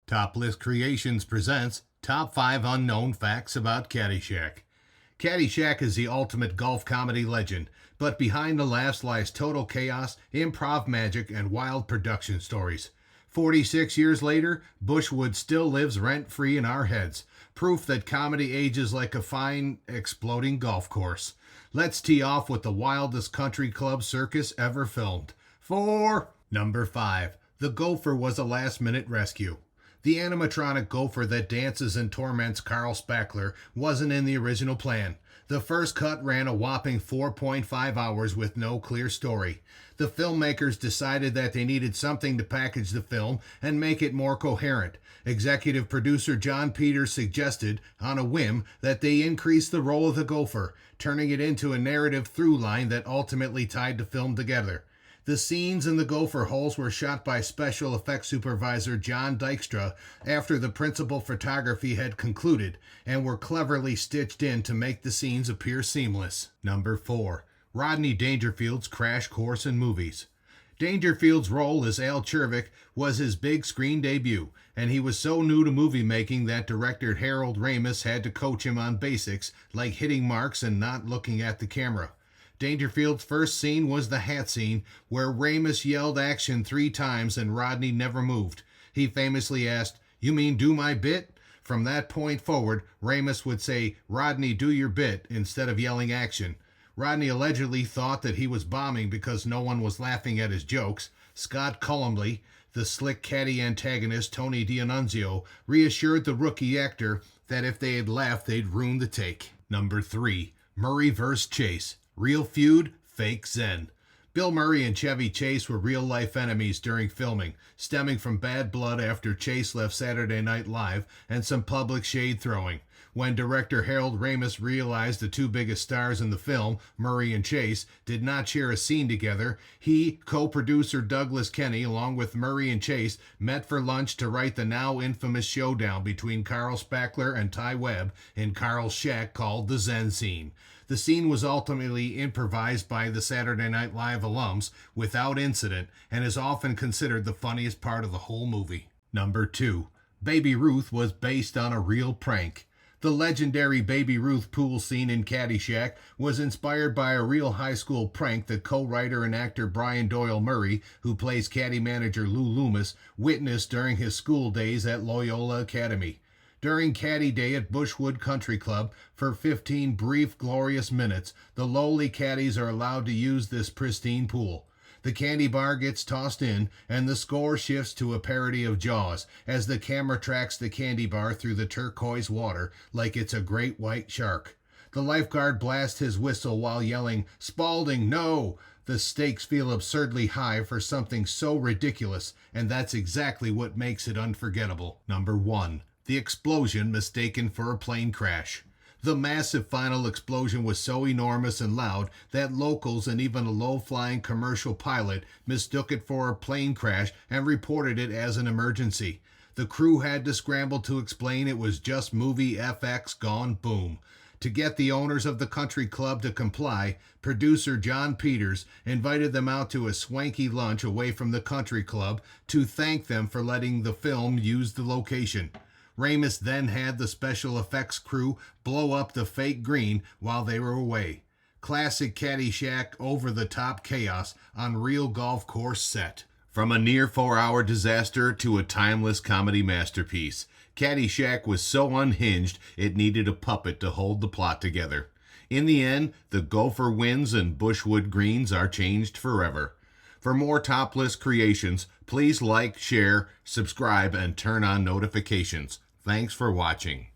Top List Creations presents Top 5 Unknown Facts About Caddyshack. Caddyshack is the ultimate golf comedy legend, but behind the laughs lies total chaos, improv magic, and wild production stories. 46 years later, Bushwood still lives rent-free in our heads, proof that comedy ages like a fine, exploding golf course. Let's tee off with the wildest country club circus ever filmed. For number 5, the gopher was a last-minute rescue. The animatronic gopher that dances and torments Carl Spackler wasn't in the original plan. The first cut ran a whopping 4.5 hours with no clear story. The filmmakers decided that they needed something to package the film and make it more coherent. Executive producer John Peters suggested, on a whim, that they increase the role of the gopher, turning it into a narrative through line that ultimately tied the film together. The scenes in the gopher holes were shot by special effects supervisor John Dykstra after the principal photography had concluded, and were cleverly stitched in to make the scenes appear seamless. Number 4. Rodney Dangerfields' crash course in movies. Dangerfield's role as Al Chervick was his big screen debut, and he was so new to movie making that director Harold Ramis had to coach him on basics like hitting marks and not looking at the camera. Dangerfield's first scene was the hat scene, where Ramis yelled action 3 times and Rodney never moved. He famously asked, "You mean do my bit?" From that point forward, Ramis would say, "Rodney, do your bit," instead of yelling action. Rodney allegedly thought that he was bombing because no one was laughing at his jokes. Scott Cullumly, the slick caddy antagonist Tony D'Annunzio, reassured the rookie actor that if they had laughed, they'd ruin the take. Number 3. Murray vs. Chase. Real feud, fake zen. Bill Murray and Chevy Chase were real-life enemies during filming, stemming from bad blood after Chase left Saturday Night Live and some public shade-throwing. When director Harold Ramis realized the 2 biggest stars in the film, Murray and Chase, did not share a scene together, he, co-producer Douglas Kenney, along with Murray and Chase, met for lunch to write the now infamous showdown between Carl Spackler and Ty Webb in Carl's shack called the Zen Scene. The scene was ultimately improvised by the Saturday Night Live alums without incident and is often considered the funniest part of the whole movie. Number 2. Baby Ruth was based on a real prank. The legendary Baby Ruth pool scene in Caddyshack was inspired by a real high school prank that co-writer and actor Brian Doyle Murray, who plays caddy manager Lou Loomis, witnessed during his school days at Loyola Academy. During Caddy Day at Bushwood Country Club, for 15 brief, glorious minutes, the lowly caddies are allowed to use this pristine pool. The candy bar gets tossed in, and the score shifts to a parody of Jaws, as the camera tracks the candy bar through the turquoise water like it's a great white shark. The lifeguard blasts his whistle while yelling, "Spaulding, no!" The stakes feel absurdly high for something so ridiculous, and that's exactly what makes it unforgettable. Number 1. The explosion mistaken for a plane crash. The massive final explosion was so enormous and loud that locals and even a low-flying commercial pilot mistook it for a plane crash and reported it as an emergency. The crew had to scramble to explain it was just movie FX gone boom. To get the owners of the country club to comply, producer John Peters invited them out to a swanky lunch away from the country club to thank them for letting the film use the location. Ramis then had the special effects crew blow up the fake green while they were away. Classic Caddyshack over-the-top chaos on real golf course set. From a near 4-hour disaster to a timeless comedy masterpiece, Caddyshack was so unhinged it needed a puppet to hold the plot together. In the end, the gopher wins and Bushwood greens are changed forever. For more Top List creations, please like, share, subscribe, and turn on notifications. Thanks for watching.